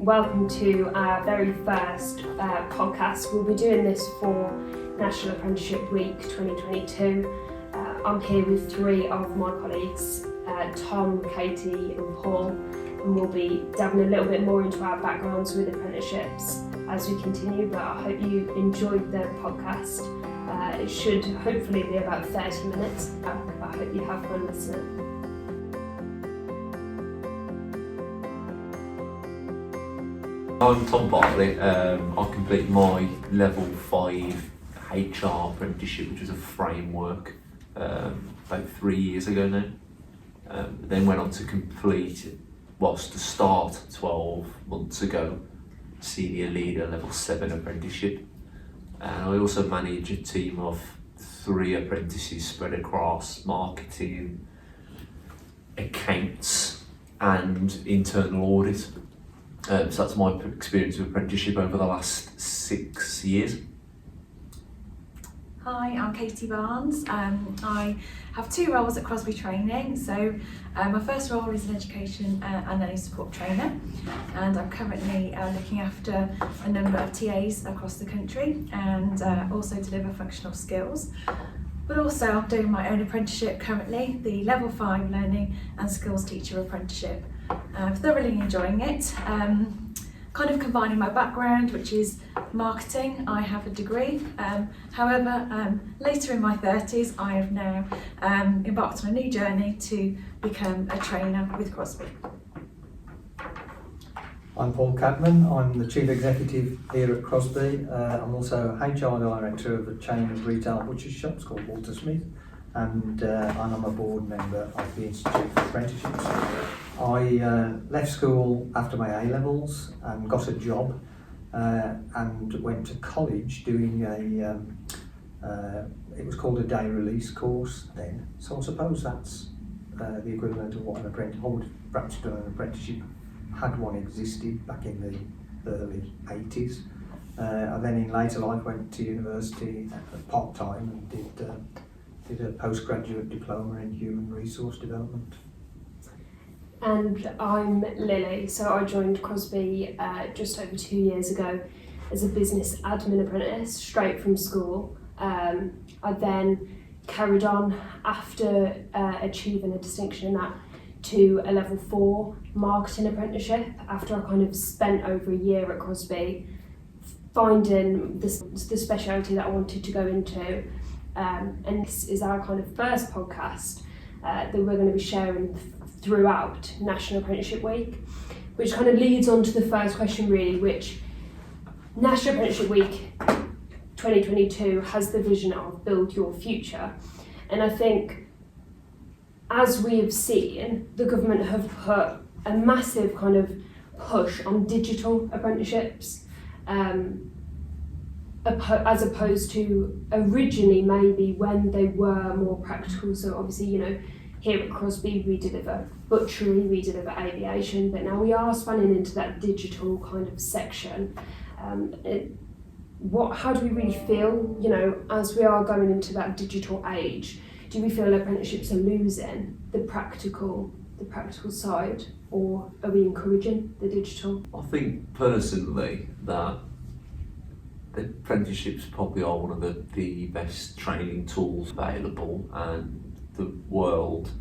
welcome to our very first podcast. We'll be doing this for National Apprenticeship Week 2022. I'm here with three of my colleagues, Tom, Katie and Paul, and we'll be diving a little bit more into our backgrounds with apprenticeships as we continue, but I hope you enjoyed the podcast. It should hopefully be about 30 minutes. I hope you have fun listening. I'm Tom Bartley. I completed my level 5 HR apprenticeship, which was a framework, about 3 years ago now. Then went on to to start 12 months ago, senior leader level 7 apprenticeship. And I also manage a team of 3 apprentices spread across marketing, accounts and internal audit. So that's my experience of apprenticeship over the last 6 years. Hi, I'm Katie Barnes. I have 2 roles at Crosby Training. So my first role is an education and learning support trainer, and I'm currently looking after a number of TAs across the country and also deliver functional skills. But also I'm doing my own apprenticeship currently, the level 5 learning and skills teacher apprenticeship. I'm thoroughly enjoying it. Kind of combining my background, which is marketing. I have a degree. However, later in my 30s, I have now embarked on a new journey to become a trainer with Crosby. I'm Paul Cadman. I'm the Chief Executive here at Crosby. I'm also HR Director of a chain of retail butcher shops called Walter Smith, and I'm a board member of the Institute for Apprenticeships. I left school after my A-levels and got a job and went to college doing it was called a day release course then. So I suppose that's the equivalent of what an apprentice, I would have perhaps done an apprenticeship had one existed back in the early 80s. I then in later life went to university part-time and did a postgraduate diploma in human resource development. And I'm Lily, so I joined Crosby just over 2 years ago as a business admin apprentice straight from school. I then carried on after achieving a distinction in that to a level 4 marketing apprenticeship after I kind of spent over a year at Crosby finding the speciality that I wanted to go into. And this is our kind of first podcast that we're going to be sharing throughout National Apprenticeship Week, which kind of leads on to the first question really, which National Apprenticeship Week 2022 has the vision of build your future. And I think as we have seen, the government have put a massive kind of push on digital apprenticeships, as opposed to originally maybe when they were more practical. So obviously, you know, here at Crosby we deliver butchery, we deliver aviation, but now we are spanning into that digital kind of section. How do we really feel, you know, as we are going into that digital age? Do we feel apprenticeships are losing the practical side, or are we encouraging the digital? I think personally that the apprenticeships probably are one of the best training tools available, and the world,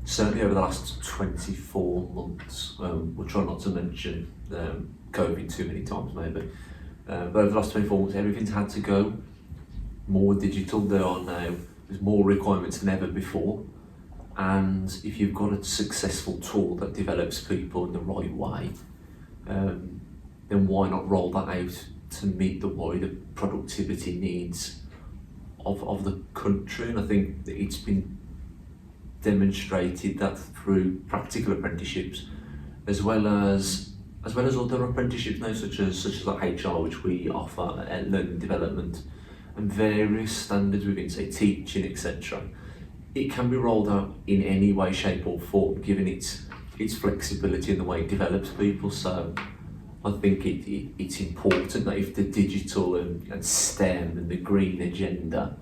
certainly over the last 24 months, we'll try not to mention COVID too many times maybe, but over the last 24 months everything's had to go more digital. There's more requirements than ever before, and if you've got a successful tool that develops people in the right way, then why not roll that out to meet the wider productivity needs of the country? And I think that it's been demonstrated that through practical apprenticeships, as well as other apprenticeships now, such as like HR, which we offer, learning development, and various standards within, say, teaching, etc. It can be rolled out in any way, shape or form, given its flexibility and the way it develops people. So I think it's important that if the digital and STEM and the green agenda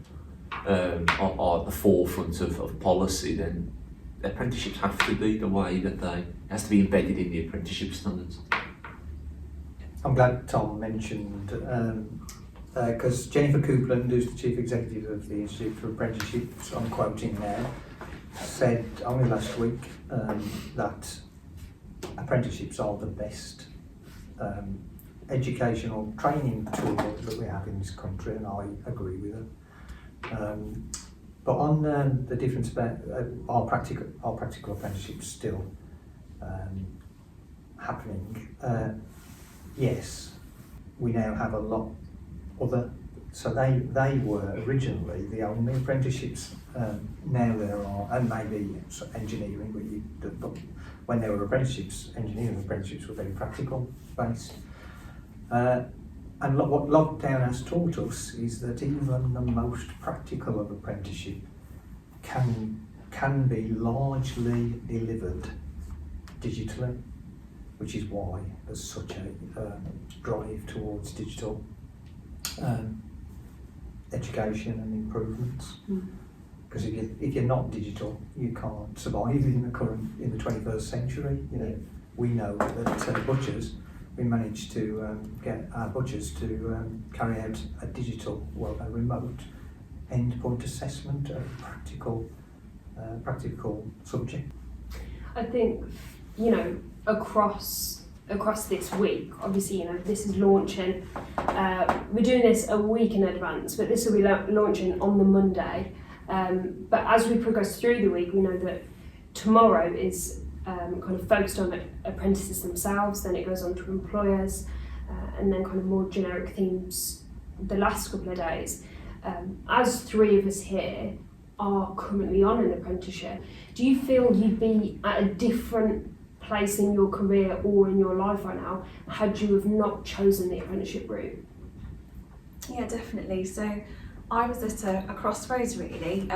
are at the forefront of policy, then apprenticeships have to be the way that it has to be embedded in the apprenticeship standards. I'm glad Tom mentioned, because Jennifer Coupland, who's the Chief Executive of the Institute for Apprenticeships, I'm quoting now, said only last week that apprenticeships are the best educational training tool that we have in this country, and I agree with her. But on the difference about our practical apprenticeships still happening, yes, we now have a lot other. So they were originally the only apprenticeships. Now there are, and maybe engineering, but when there were apprenticeships, engineering apprenticeships were very practical based. And what lockdown has taught us is that even the most practical of apprenticeship can be largely delivered digitally, which is why there's such a drive towards digital education and improvements. Because if you're not digital, you can't survive in the 21st century. You know, we know that butchers. We managed to get our butchers to carry out a remote endpoint assessment of practical subject. I think, you know, across this week, obviously, you know, this is launching. We're doing this a week in advance, but this will be launching on the Monday. But as we progress through the week, we know that tomorrow is kind of focused on apprentices themselves, then it goes on to employers, and then kind of more generic themes the last couple of days. As three of us here are currently on an apprenticeship, do you feel you'd be at a different place in your career or in your life right now had you have not chosen the apprenticeship route? Yeah, definitely. So I was at a crossroads really,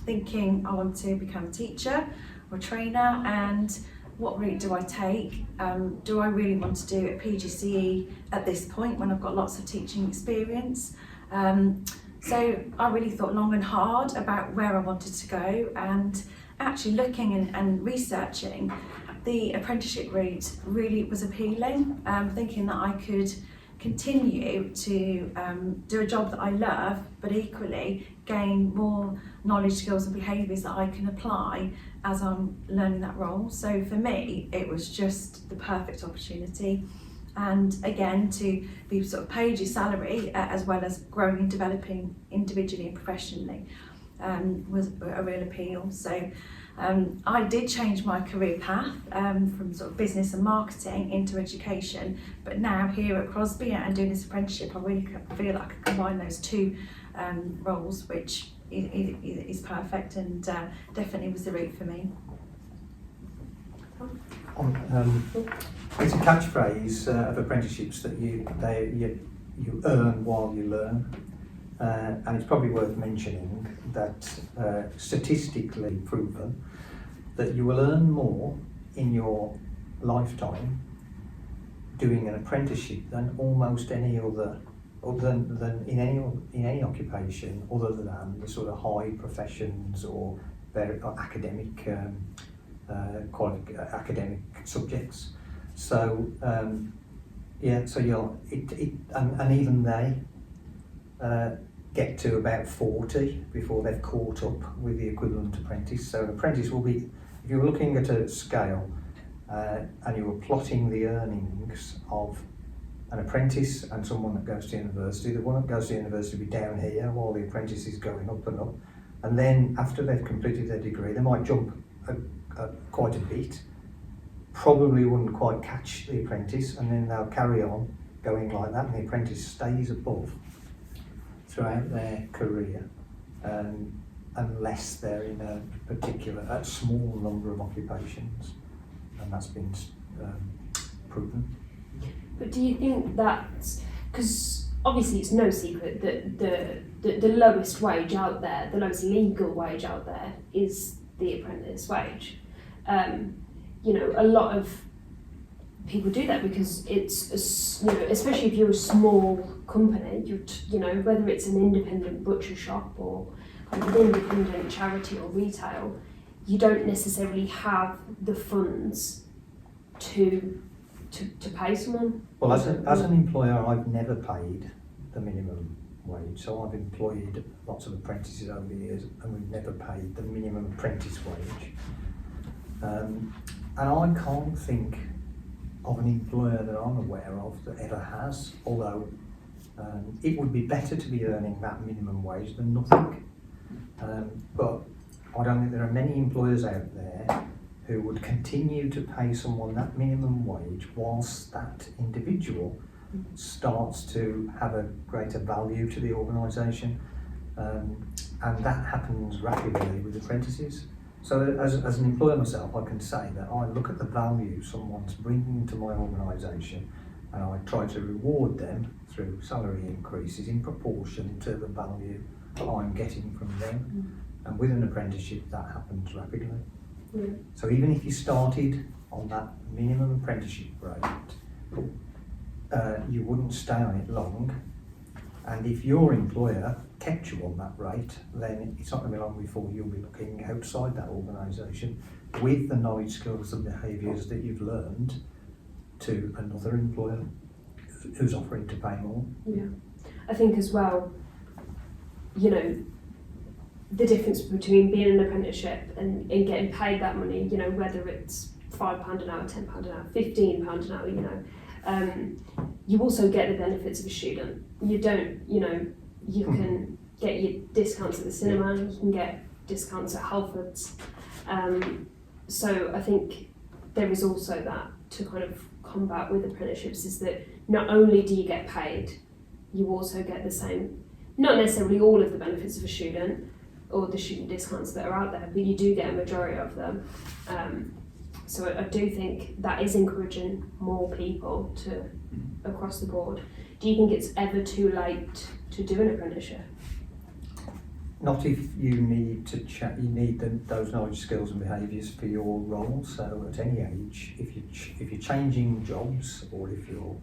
thinking I want to become a teacher or a trainer, and what route do I take? Do I really want to do a PGCE at this point when I've got lots of teaching experience? So I really thought long and hard about where I wanted to go, and actually looking and researching, the apprenticeship route really was appealing, thinking that I could continue to do a job that I love, but equally gain more knowledge, skills and behaviours that I can apply as I'm learning that role. So for me, it was just the perfect opportunity. And again, to be sort of paid your salary as well as growing and developing individually and professionally was a real appeal. So I did change my career path from sort of business and marketing into education, but now here at Crosby and doing this apprenticeship, I really feel like I can combine those two roles, which is perfect, and definitely was the route for me. It's a catchphrase of apprenticeships that you earn while you learn, and it's probably worth mentioning that statistically proven that you will earn more in your lifetime doing an apprenticeship than almost any other, than in any occupation other than the sort of high professions or very academic academic subjects. So so and even they get to about 40 before they've caught up with the equivalent apprentice. So an apprentice will be, if you're looking at a scale and you were plotting the earnings of an apprentice and someone that goes to university, the one that goes to university will be down here while the apprentice is going up and up. And then after they've completed their degree, they might jump quite a bit, probably wouldn't quite catch the apprentice, and then they'll carry on going like that, and the apprentice stays above throughout their career, unless they're in a small number of occupations, and that's been proven. But do you think that's, because obviously it's no secret that the lowest wage out there, the lowest legal wage out there is the apprentice wage. You know, a lot of people do that because it's, you know, especially if you're a small company, you know, whether it's an independent butcher shop or kind of an independent charity or retail, you don't necessarily have the funds to to pay someone? Well, as an employer, I've never paid the minimum wage. So I've employed lots of apprentices over the years, and we've never paid the minimum apprentice wage. And I can't think of an employer that I'm aware of that ever has, although it would be better to be earning that minimum wage than nothing. But I don't think there are many employers out there who would continue to pay someone that minimum wage whilst that individual starts to have a greater value to the organisation. And that happens rapidly with apprentices. So as an employer myself, I can say that I look at the value someone's bringing to my organisation, and I try to reward them through salary increases in proportion to the value I'm getting from them. And with an apprenticeship, that happens rapidly. Yeah. So even if you started on that minimum apprenticeship rate, you wouldn't stay on it long. And if your employer kept you on that rate, then it's not going to be long before you'll be looking outside that organisation with the knowledge, skills and behaviours that you've learned to another employer who's offering to pay more. Yeah, I think as well, you know, the difference between being an apprenticeship and getting paid that money, you know, whether it's £5 an hour, £10 an hour, £15 an hour, you know, you also get the benefits of a student. You don't, you know, you can get your discounts at the cinema, you can get discounts at Halfords. So I think there is also that to kind of combat with apprenticeships, is that not only do you get paid, you also get the same, not necessarily all of the benefits of a student or the student discounts that are out there, but you do get a majority of them. So I do think that is encouraging more people to across the board. Do you think it's ever too late to do an apprenticeship? Not if you need to you need those knowledge, skills and behaviours for your role. So at any age, if you're changing jobs, or if you're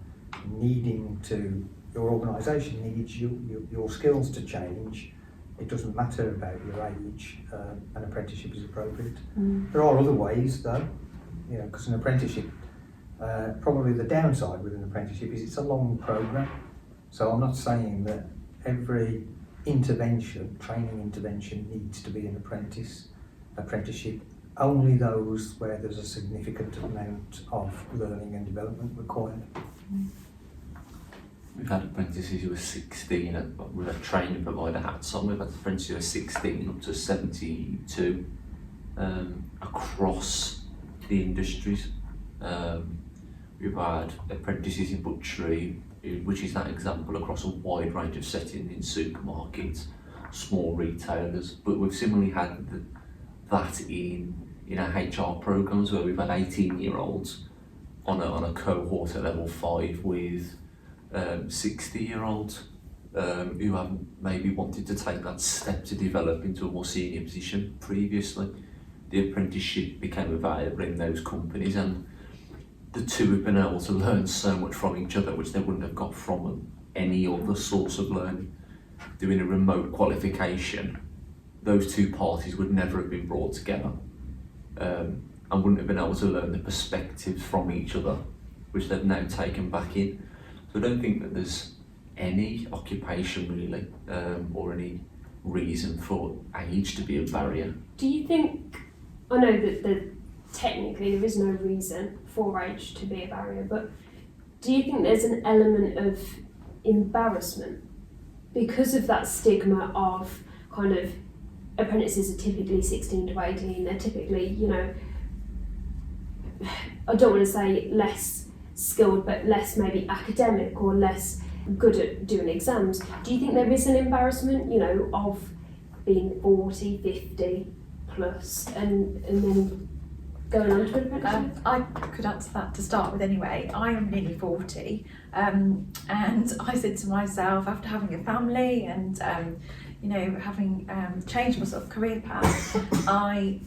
needing to, your organisation needs your skills to change, it doesn't matter about your age, an apprenticeship is appropriate. There are other ways though, you know, because an apprenticeship, probably the downside with an apprenticeship is it's a long programme. So I'm not saying that every training intervention needs to be an apprenticeship. Only those where there's a significant amount of learning and development required. We've had apprentices who were 16, with a training provider hats on. We've had apprentices who are 16 up to 72 across the industries. We've had apprentices in butchery, which is that example, across a wide range of settings in supermarkets, small retailers. But we've similarly had that in our HR programs, where we've had 18-year-olds on a cohort at level 5 with 60-year-olds who have maybe wanted to take that step to develop into a more senior position previously. The apprenticeship became available in those companies, and the two have been able to learn so much from each other, which they wouldn't have got from any other sorts of learning. Doing a remote qualification, those two parties would never have been brought together, and wouldn't have been able to learn the perspectives from each other, which they've now taken back in. So I don't think that there's any occupation really, or any reason for age to be a barrier. Do you think, I know that technically there is no reason for age to be a barrier, but do you think there's an element of embarrassment because of that stigma of kind of apprentices are typically 16 to 18, they're typically, you know, I don't want to say less skilled, but less maybe academic or less good at doing exams. Do you think there is an embarrassment, you know, of being 40, 50 plus and then going on to an apprenticeship? I could answer that to start with anyway. I am nearly 40, and I said to myself, after having a family and you know, having changed my sort of career path, I'm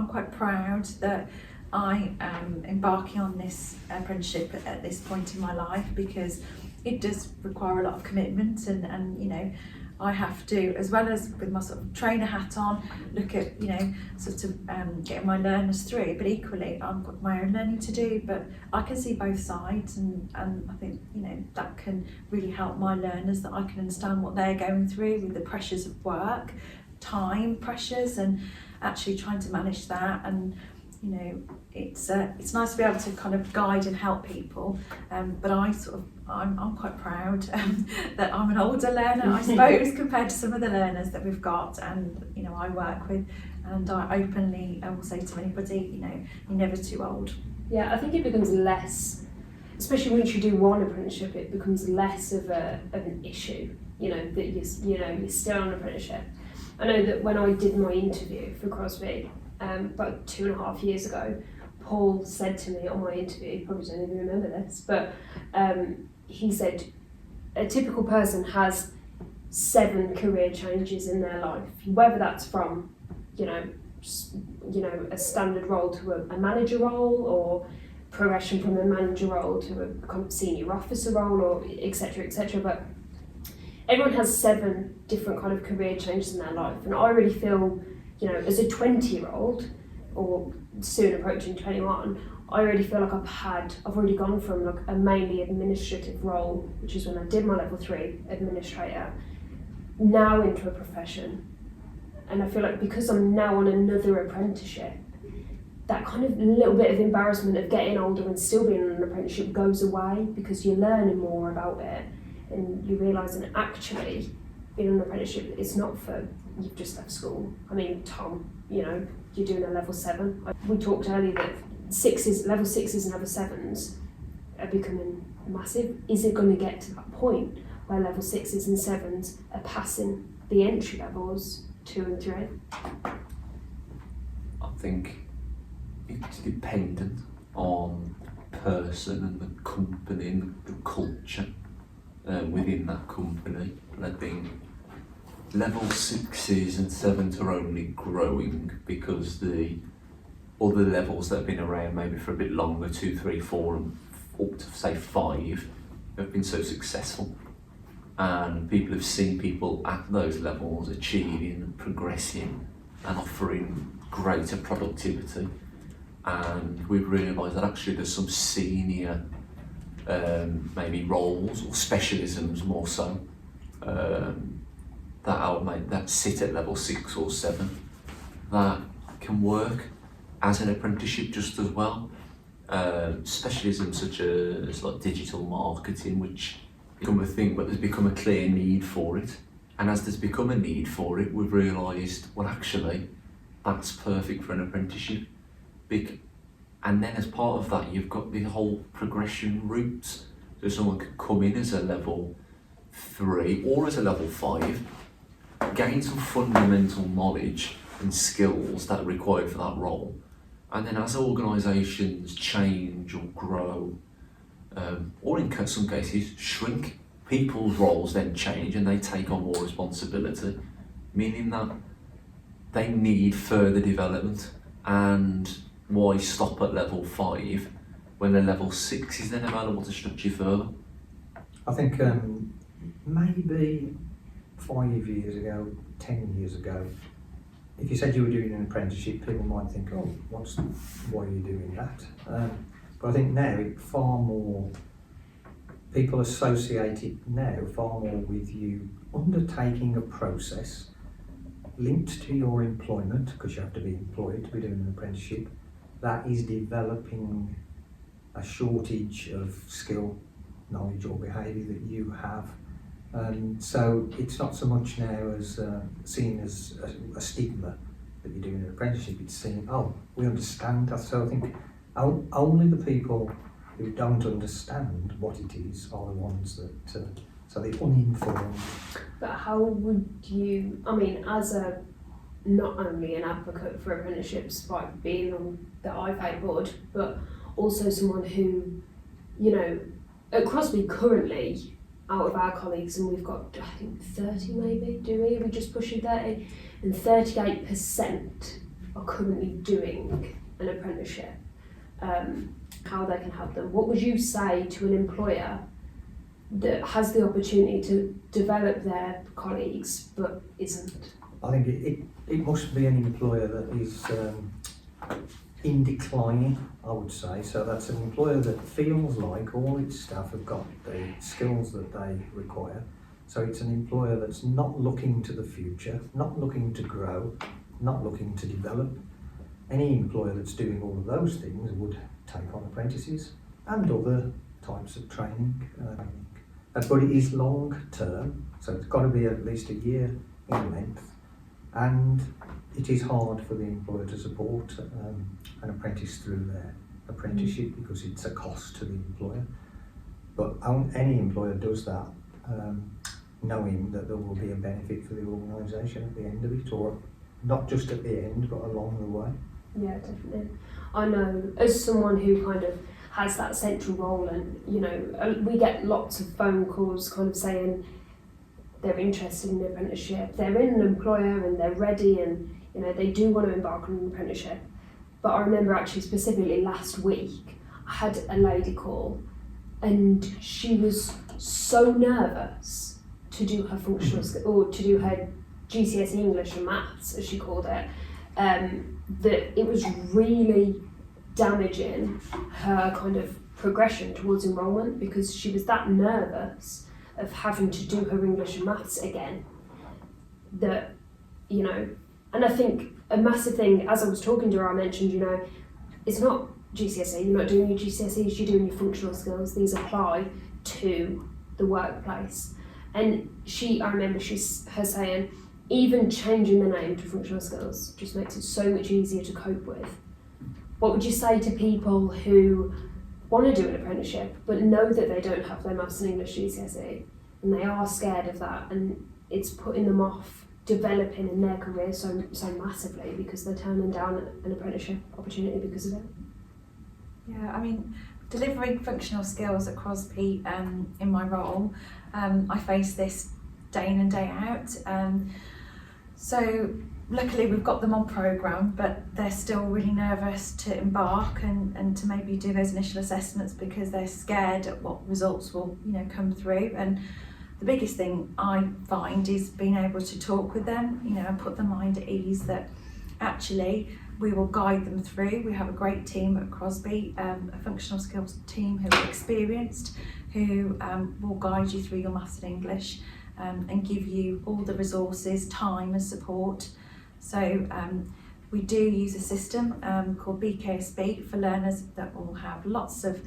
quite proud that I am embarking on this apprenticeship at this point in my life, because it does require a lot of commitment, and you know, I have to, as well as with my sort of trainer hat on, look at, you know, sort of getting my learners through, but equally I've got my own learning to do, but I can see both sides, and I think, you know, that can really help my learners, that I can understand what they're going through with the pressures of work, time pressures, and actually trying to manage that. And you know, it's nice to be able to kind of guide and help people, but I'm quite proud that I'm an older learner, I suppose, compared to some of the learners that we've got, and you know, I work with, and I openly will say to anybody, you know, you're never too old. Yeah, I think it becomes less, especially once you do one apprenticeship, it becomes less of an issue. You know that you're still on an apprenticeship. I know that when I did my interview for Crosby, about 2.5 years ago, Paul said to me on my interview, you probably don't even remember this, but he said a typical person has 7 career changes in their life, whether that's from, you know, a standard role to a manager role, or progression from a manager role to a kind of senior officer role, or etc. But everyone has 7 different kind of career changes in their life, and I really feel, you know, as a 20-year-old, or soon approaching 21, I already feel like I've already gone from like a mainly administrative role, which is when I did my level 3 administrator, now into a profession. And I feel like because I'm now on another apprenticeship, that kind of little bit of embarrassment of getting older and still being on an apprenticeship goes away, because you're learning more about it, and you realise that actually being on an apprenticeship, it's not for you've just left school. I mean, Tom, you know, you're doing a level 7. We talked earlier that level 6s and level 7s are becoming massive. Is it going to get to that point where level 6s and 7s are passing the entry levels 2 and 3? I think it's dependent on the person and the company and the culture within that company. And I think level 6s and 7s are only growing because the other levels that have been around maybe for a bit longer, 2, 3, 4 and up to say 5, have been so successful, and people have seen people at those levels achieving and progressing and offering greater productivity, and we've realised that actually there's some senior maybe roles or specialisms more so that sit at level 6 or 7 that can work as an apprenticeship just as well. Specialisms such as like digital marketing, which become a thing, but there's become a clear need for it. And as there's become a need for it, we've realised, well, actually, that's perfect for an apprenticeship. And then as part of that, you've got the whole progression routes. So someone could come in as a level 3 or as a level 5, gain some fundamental knowledge and skills that are required for that role. And then as organisations change or grow, or in some cases shrink, people's roles then change and they take on more responsibility, meaning that they need further development. And why stop at level 5 when a level 6 is then available to stretch you further? I think maybe 5 years ago, 10 years ago, if you said you were doing an apprenticeship, people might think, oh, why are you doing that? But I think now far more people associate it now far more with you undertaking a process linked to your employment, because you have to be employed to be doing an apprenticeship, that is developing a shortage of skill, knowledge or behaviour that you have. So it's not so much now as seen as a stigma that you're doing an apprenticeship, it's seen, oh, we understand that. So I think only the people who don't understand what it is are the ones that, so they're uninformed. But how would you, I mean, as not only an advocate for apprenticeships by being on the IFA board, but also someone who, you know, at Crosby currently, out of our colleagues, and we've got, I think 30 maybe, are we just pushing 30? And 38% are currently doing an apprenticeship. How they can help them. What would you say to an employer that has the opportunity to develop their colleagues but isn't? I think it must be an employer that is in declining, I would say. So that's an employer that feels like all its staff have got the skills that they require. So it's an employer that's not looking to the future, not looking to grow, not looking to develop. Any employer that's doing all of those things would take on apprentices and other types of training. But it is long term, so it's got to be at least a year in length. And it is hard for the employer to support an apprentice through their apprenticeship because it's a cost to the employer. But any employer does that knowing that there will be a benefit for the organisation at the end of it, or not just at the end but along the way. Yeah, definitely. I know as someone who kind of has that central role, and you know, we get lots of phone calls kind of saying they're interested in the apprenticeship, they're in an employer and they're ready, and you know, they do want to embark on an apprenticeship. But I remember actually specifically last week I had a lady call and she was so nervous to do her functional or to do her GCSE English and Maths, as she called it, that it was really damaging her kind of progression towards enrolment, because she was that nervous of having to do her English and Maths again that, you know, and I think a massive thing, as I was talking to her, I mentioned, you know, it's not GCSE, you're not doing your GCSEs, you're doing your functional skills. These apply to the workplace. And I remember her saying, even changing the name to functional skills just makes it so much easier to cope with. What would you say to people who want to do an apprenticeship but know that they don't have their Maths and English GCSE and they are scared of that, and it's putting them off developing in their career so massively because they're turning down an apprenticeship opportunity because of it? Yeah, I mean, delivering functional skills at Crosby in my role, I face this day in and day out. So luckily we've got them on programme, but they're still really nervous to embark and to maybe do those initial assessments because they're scared at what results will, you know, come through. And the biggest thing I find is being able to talk with them, you know, and put their mind at ease that actually we will guide them through. We have a great team at Crosby, a functional skills team who are experienced, who will guide you through your Maths and English and give you all the resources, time and support. So we do use a system called BKSB for learners that will have lots of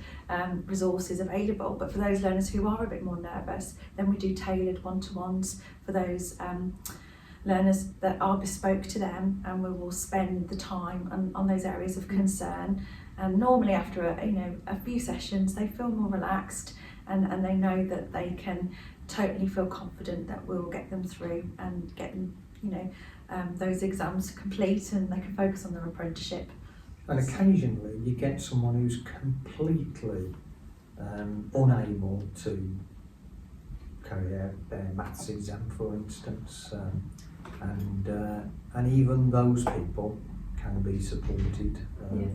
resources available, but for those learners who are a bit more nervous, then we do tailored one-to-ones for those learners that are bespoke to them, and we will spend the time on those areas of concern. And normally after a few sessions they feel more relaxed and they know that they can totally feel confident that we'll get them through and get them, you know, those exams complete, and they can focus on their apprenticeship. And occasionally you get someone who's completely unable to carry out their maths exam, for instance, and even those people can be supported.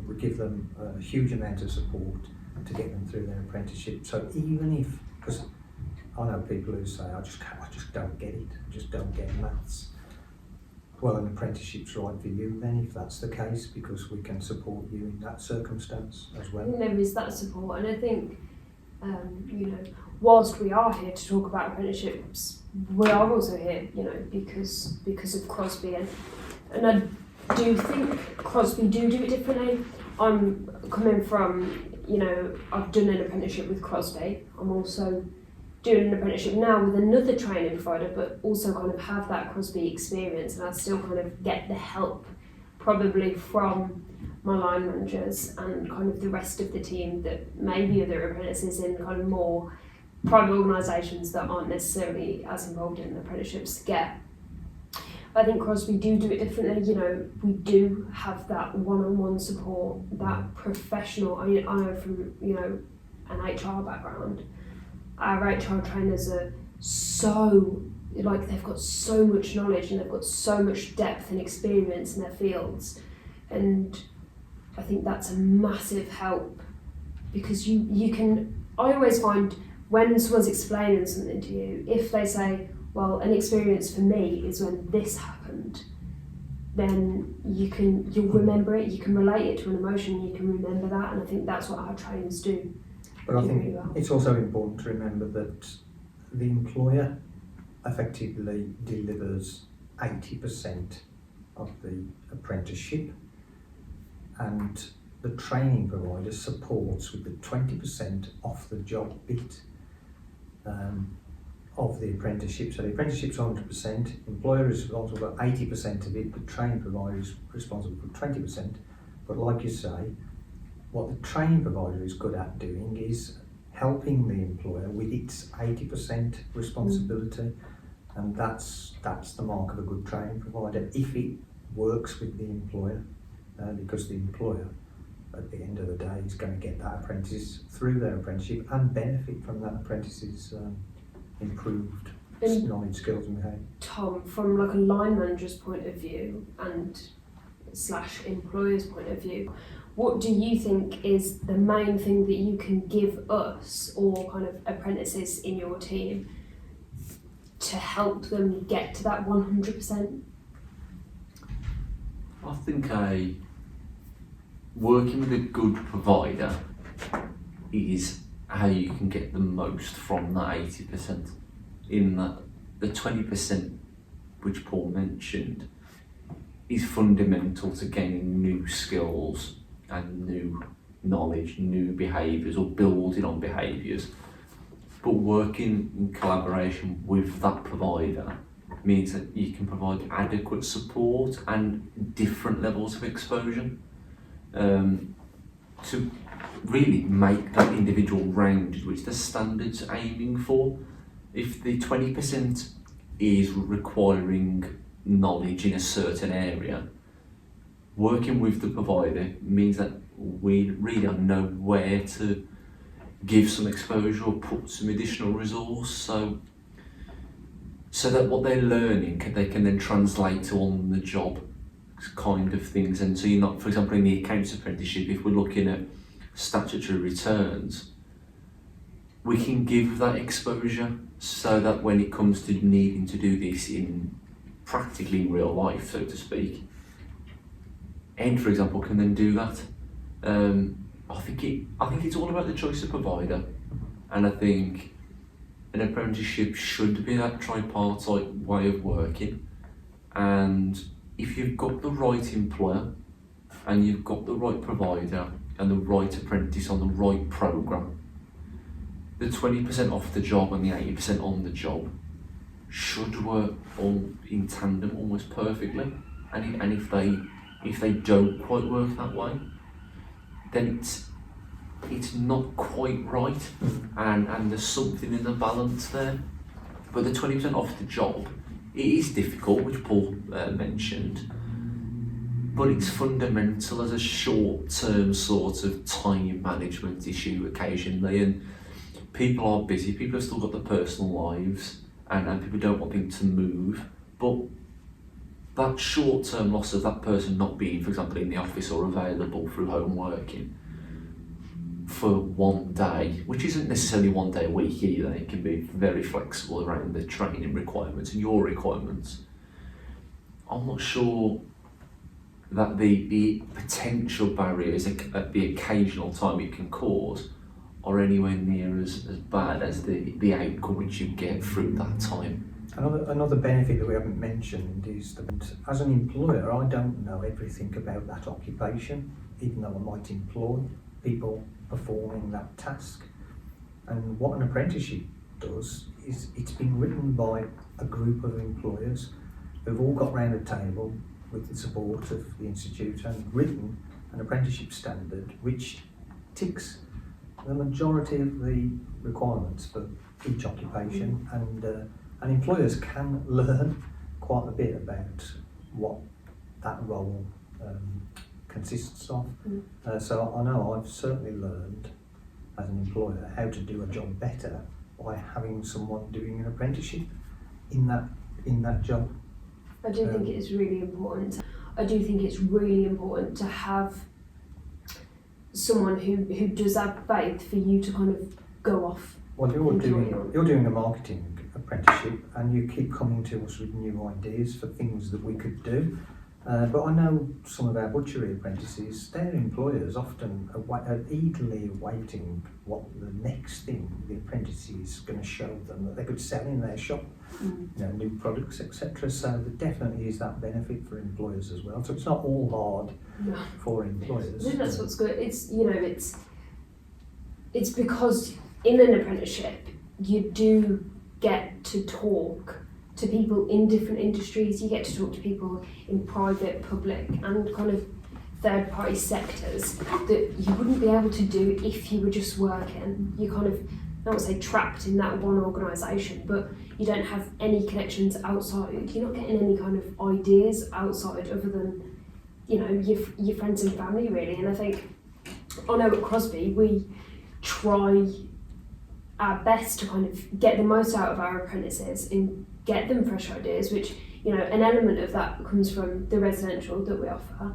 We give them a huge amount of support to get them through their apprenticeship. So even if, because I know people who say, I just don't get it, I just don't get maths. Well, an apprenticeship's right for you then, if that's the case, because we can support you in that circumstance as well. There is that support, and I think, you know, whilst we are here to talk about apprenticeships, we are also here, you know, because of Crosby, and I do think Crosby do it differently. I'm coming from, you know, I've done an apprenticeship with Crosby. I'm also doing an apprenticeship now with another training provider, but also kind of have that Crosby experience, and I still kind of get the help probably from my line managers and kind of the rest of the team that maybe other apprentices in kind of more private organisations that aren't necessarily as involved in apprenticeships get. I think Crosby do it differently. You know, we do have that one-on-one support, that professional. I know from, you know, an HR background, our HR trainers are so, like, they've got so much knowledge and they've got so much depth and experience in their fields, and I think that's a massive help, because you can, I always find when someone's explaining something to you, if they say, well, an experience for me is when this happened, then you'll remember it, you can relate it to an emotion, you can remember that, and I think that's what our trainers do. But I do think really well. it's also important to remember that the employer effectively delivers 80% of the apprenticeship, and the training provider supports with the 20% off the job bit of the apprenticeship. So the apprenticeship's 100%, employer is responsible for 80% of it, the training provider is responsible for 20%. But like you say, what the training provider is good at doing is helping the employer with its 80% responsibility, and that's the mark of a good training provider, if it works with the employer, because the employer at the end of the day is going to get that apprentice through their apprenticeship and benefit from that apprentice's improved knowledge, skills and behaviour. Tom, from like a line manager's point of view and / employer's point of view, what do you think is the main thing that you can give us or kind of apprentices in your team to help them get to that 100%? I think working with a good provider is how you can get the most from that 80%. In that, the 20% which Paul mentioned is fundamental to gaining new skills and new knowledge, new behaviours, or building on behaviours. But working in collaboration with that provider means that you can provide adequate support and different levels of exposure to really make that individual range which the standards are aiming for. If the 20% is requiring knowledge in a certain area, working with the provider means that we really know where to give some exposure or put some additional resource, so that what they're learning they can then translate to on the job kind of things. And so you're not, for example, in the accounts apprenticeship, if we're looking at statutory returns, we can give that exposure so that when it comes to needing to do this in practically real life, so to speak, Ed, for example, can then do that. I think it's all about the choice of provider, and I think an apprenticeship should be that tripartite way of working. And if you've got the right employer and you've got the right provider and the right apprentice on the right programme, the 20% off the job and the 80% on the job should work all in tandem almost perfectly. And if they don't quite work that way, then it's not quite right, and there's something in the balance there. But the 20% off the job, it is difficult, which Paul mentioned, but it's fundamental as a short-term sort of time management issue occasionally. And people are busy, people have still got their personal lives, and people don't want things to move, but that short-term loss of that person not being, for example, in the office or available through home working for one day, which isn't necessarily one day a week either, it can be very flexible around the training requirements and your requirements. I'm not sure that the potential barriers at the occasional time it can cause are anywhere near as bad as the outcome which you get through that time. Another benefit that we haven't mentioned is that as an employer, I don't know everything about that occupation, even though I might employ people performing that task. And what an apprenticeship does is it's been written by a group of employers who've all got round a table with the support of the Institute and written an apprenticeship standard which ticks the majority of the requirements for each occupation, and employers can learn quite a bit about what that role consists of. So I know I've certainly learned as an employer how to do a job better by having someone doing an apprenticeship in that job. I do think it is really important. I do think it's really important to have someone who does have faith for you to kind of go off Well, you're doing a marketing apprenticeship, and you keep coming to us with new ideas for things that we could do. But I know some of our butchery apprentices, their employers often are eagerly awaiting what the next thing the apprentice is going to show them that they could sell in their shop, new products, etc. So there definitely is that benefit for employers as well. So it's not all hard for employers. I think that's what's good. It's because in an apprenticeship you do get to talk to people in different industries. You get to talk to people in private, public and kind of third party sectors that you wouldn't be able to do if you were just working. You kind of, I don't want to say trapped in that one organisation, but you don't have any connections outside. You're not getting any kind of ideas outside other than, your friends and family really. And I think, I know at Crosby we try our best to kind of get the most out of our apprentices and get them fresh ideas, which, an element of that comes from the residential that we offer,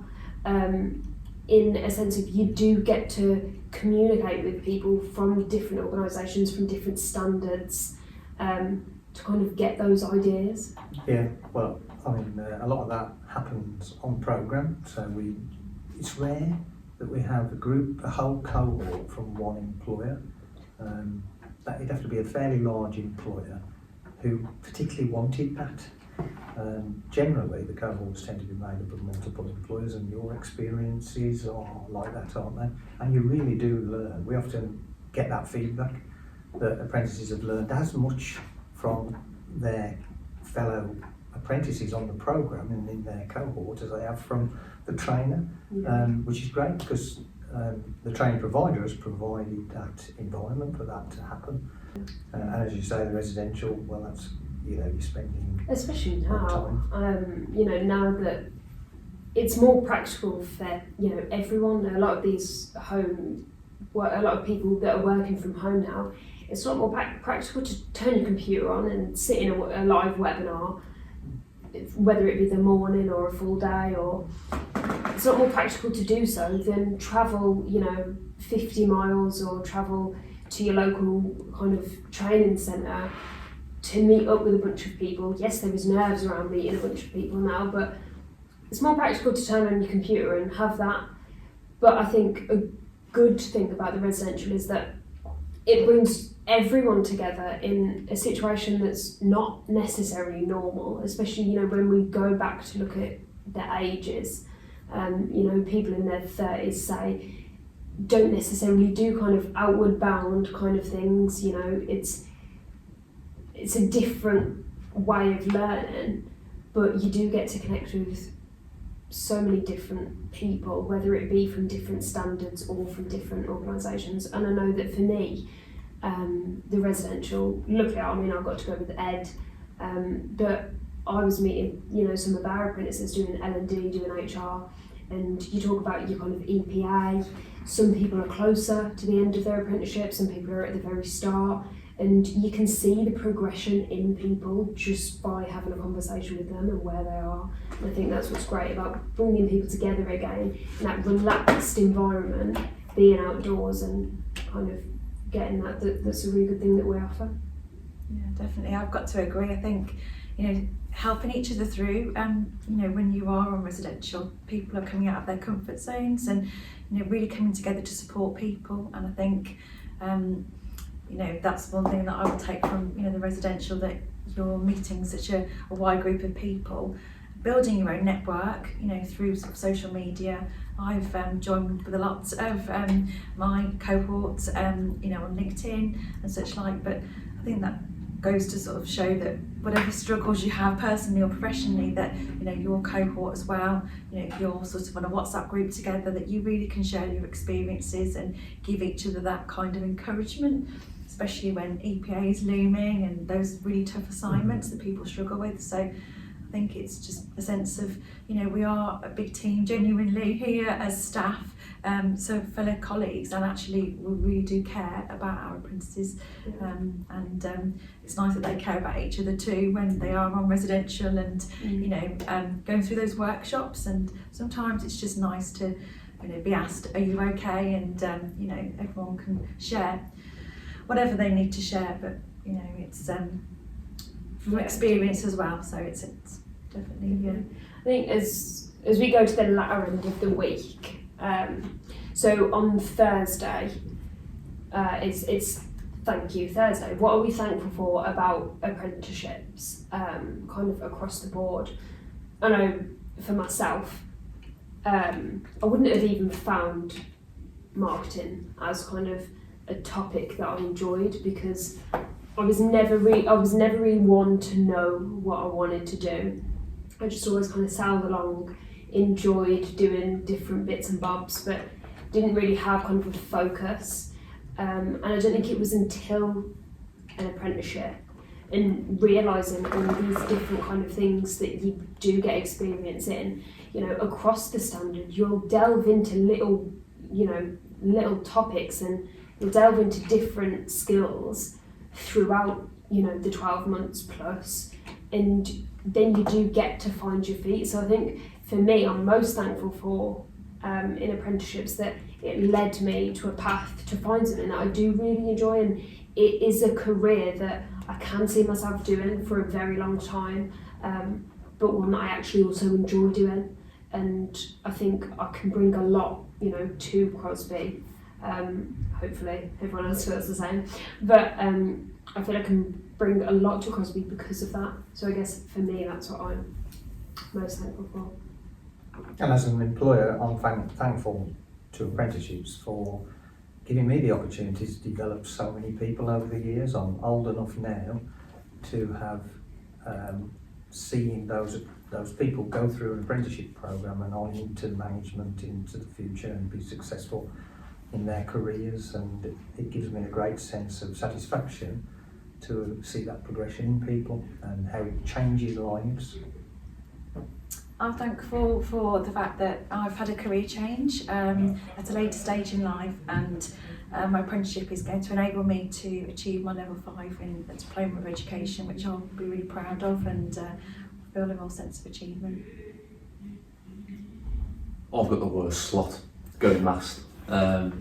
in a sense of you do get to communicate with people from different organisations, from different standards, to kind of get those ideas. Yeah, well, I mean, a lot of that happens on programme, so it's rare that we have a whole cohort from one employer. That it'd have to be a fairly large employer who particularly wanted that. Generally, the cohorts tend to be made up of multiple employers, and your experiences are like that, aren't they? And you really do learn. We often get that feedback that apprentices have learned as much from their fellow apprentices on the programme and in their cohort as they have from the trainer, which is great because the training provider has provided that environment for that to happen. And as you say, the residential, well, that's, you're spending, especially now, now that it's more practical for, everyone. A lot of these a lot of people that are working from home now, it's a lot more practical to turn your computer on and sit in a live webinar, whether it be the morning or a full day, or it's a lot more practical to do so than travel, 50 miles or travel to your local kind of training centre to meet up with a bunch of people. Yes, there is nerves around meeting a bunch of people now, but it's more practical to turn on your computer and have that. But I think a good thing about the residential is that it brings everyone together in a situation that's not necessarily normal, especially, when we go back to look at the ages. People in their 30s, say, don't necessarily do kind of outward bound kind of things. It's a different way of learning, but you do get to connect with so many different people, whether it be from different standards or from different organisations. And I know that for me, the residential, luckily, I got to go with Ed, but I was meeting, some of our apprentices doing L&D, doing HR, and you talk about your kind of EPA. Some people are closer to the end of their apprenticeship, some people are at the very start, and you can see the progression in people just by having a conversation with them and where they are. And I think that's what's great about bringing people together again in that relaxed environment, being outdoors and kind of getting that's a really good thing that we offer. Yeah, definitely. I've got to agree. I think, helping each other through, when you are on residential, people are coming out of their comfort zones and, really coming together to support people. And I think, that's one thing that I would take from, the residential, that you're meeting such a wide group of people, building your own network, through sort of social media. I've joined with a lot of my cohorts, on LinkedIn and such like, but I think that goes to sort of show that whatever struggles you have personally or professionally, that your cohort as well, if you're sort of on a WhatsApp group together, that you really can share your experiences and give each other that kind of encouragement, especially when EPA is looming and those really tough assignments that people struggle with. So I think it's just a sense of, we are a big team genuinely here as staff, so fellow colleagues, and actually we really do care about our apprentices, and it's nice that they care about each other too when they are on residential and going through those workshops. And sometimes it's just nice to be asked, are you okay, and everyone can share. whatever they need to share. But you know, it's from experience as well, so it's definitely I think as we go to the latter end of the week, so on Thursday, it's Thank You Thursday. What are we thankful for about apprenticeships, kind of across the board? I know for myself, I wouldn't have even found marketing as kind of a topic that I enjoyed, because I was never really one to know what I wanted to do. I just always kind of sailed along, enjoyed doing different bits and bobs, but didn't really have kind of a focus. And I don't think it was until an apprenticeship and realising all these different kind of things that you do get experience in, you know, across the standard, you'll delve into little topics, and you'll delve into different skills throughout, you know, the 12 months plus, and then you do get to find your feet. So I think for me, I'm most thankful for in apprenticeships that it led me to a path to find something that I do really enjoy, and it is a career that I can see myself doing for a very long time, but one that I actually also enjoy doing, and I think I can bring a lot, you know, to Crosby. Hopefully everyone else feels the same, but I feel I can bring a lot to Crosby because of that. So I guess for me, that's what I'm most thankful for. And as an employer, I'm thankful to apprenticeships for giving me the opportunity to develop so many people over the years. I'm old enough now to have seen those people go through an apprenticeship program and on into management into the future and be successful in their careers, and it gives me a great sense of satisfaction to see that progression in people and how it changes lives. I'm thankful for the fact that I've had a career change at a later stage in life, and my apprenticeship is going to enable me to achieve my level 5 in a diploma of education, which I'll be really proud of and feel a real sense of achievement. I've got the worst slot going last, but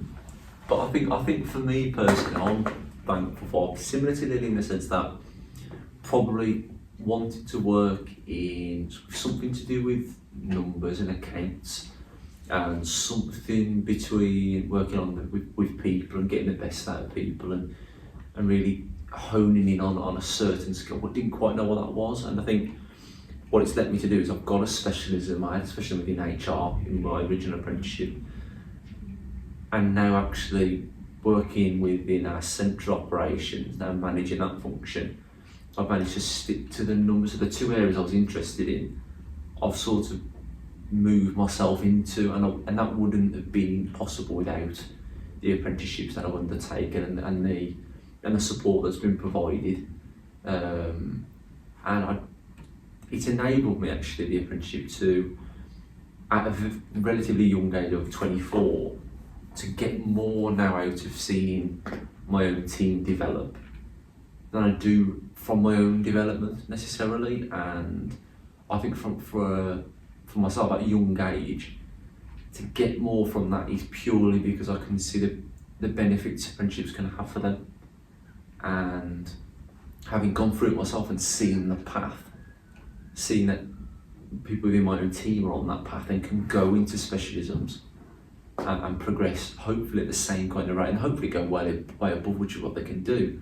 I think for me personally, I'm thankful for, similar to Lily in the sense that probably wanted to work in something to do with numbers and accounts, and something between working on with people and getting the best out of people, and really honing in on a certain skill, but didn't quite know what that was. And I think what it's led me to do is I've got a specialism. I had a specialism within HR in my original apprenticeship, and now actually working within our central operations, now managing that function, I've managed to stick to the numbers of the two areas I was interested in. I've sort of moved myself into, and that wouldn't have been possible without the apprenticeships that I've undertaken and the support that's been provided. It's enabled me actually, the apprenticeship, to, at a relatively young age of 24, to get more now out of seeing my own team develop than I do from my own development necessarily. And I think for myself at a young age, to get more from that is purely because I consider the benefits apprenticeships can have for them. And having gone through it myself and seeing the path, seeing that people within my own team are on that path and can go into specialisms and progress, hopefully at the same kind of rate, and hopefully go way above which is what they can do.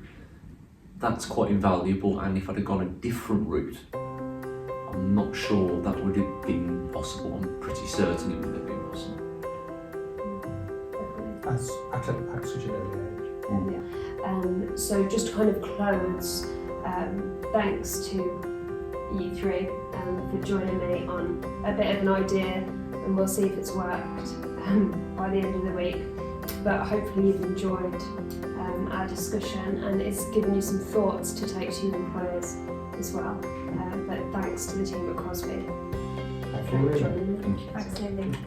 That's quite invaluable, and if I'd have gone a different route, I'm not sure that would have been possible. I'm pretty certain it would have been possible. At such an early age. So just to kind of close, thanks to you three for joining me on a bit of an idea, and we'll see if it's worked by the end of the week. But hopefully you've enjoyed our discussion, and it's given you some thoughts to take to your employers as well. But thanks to the team at Crosby. Thank you. For joining me. Thank you. Thanks, Lily.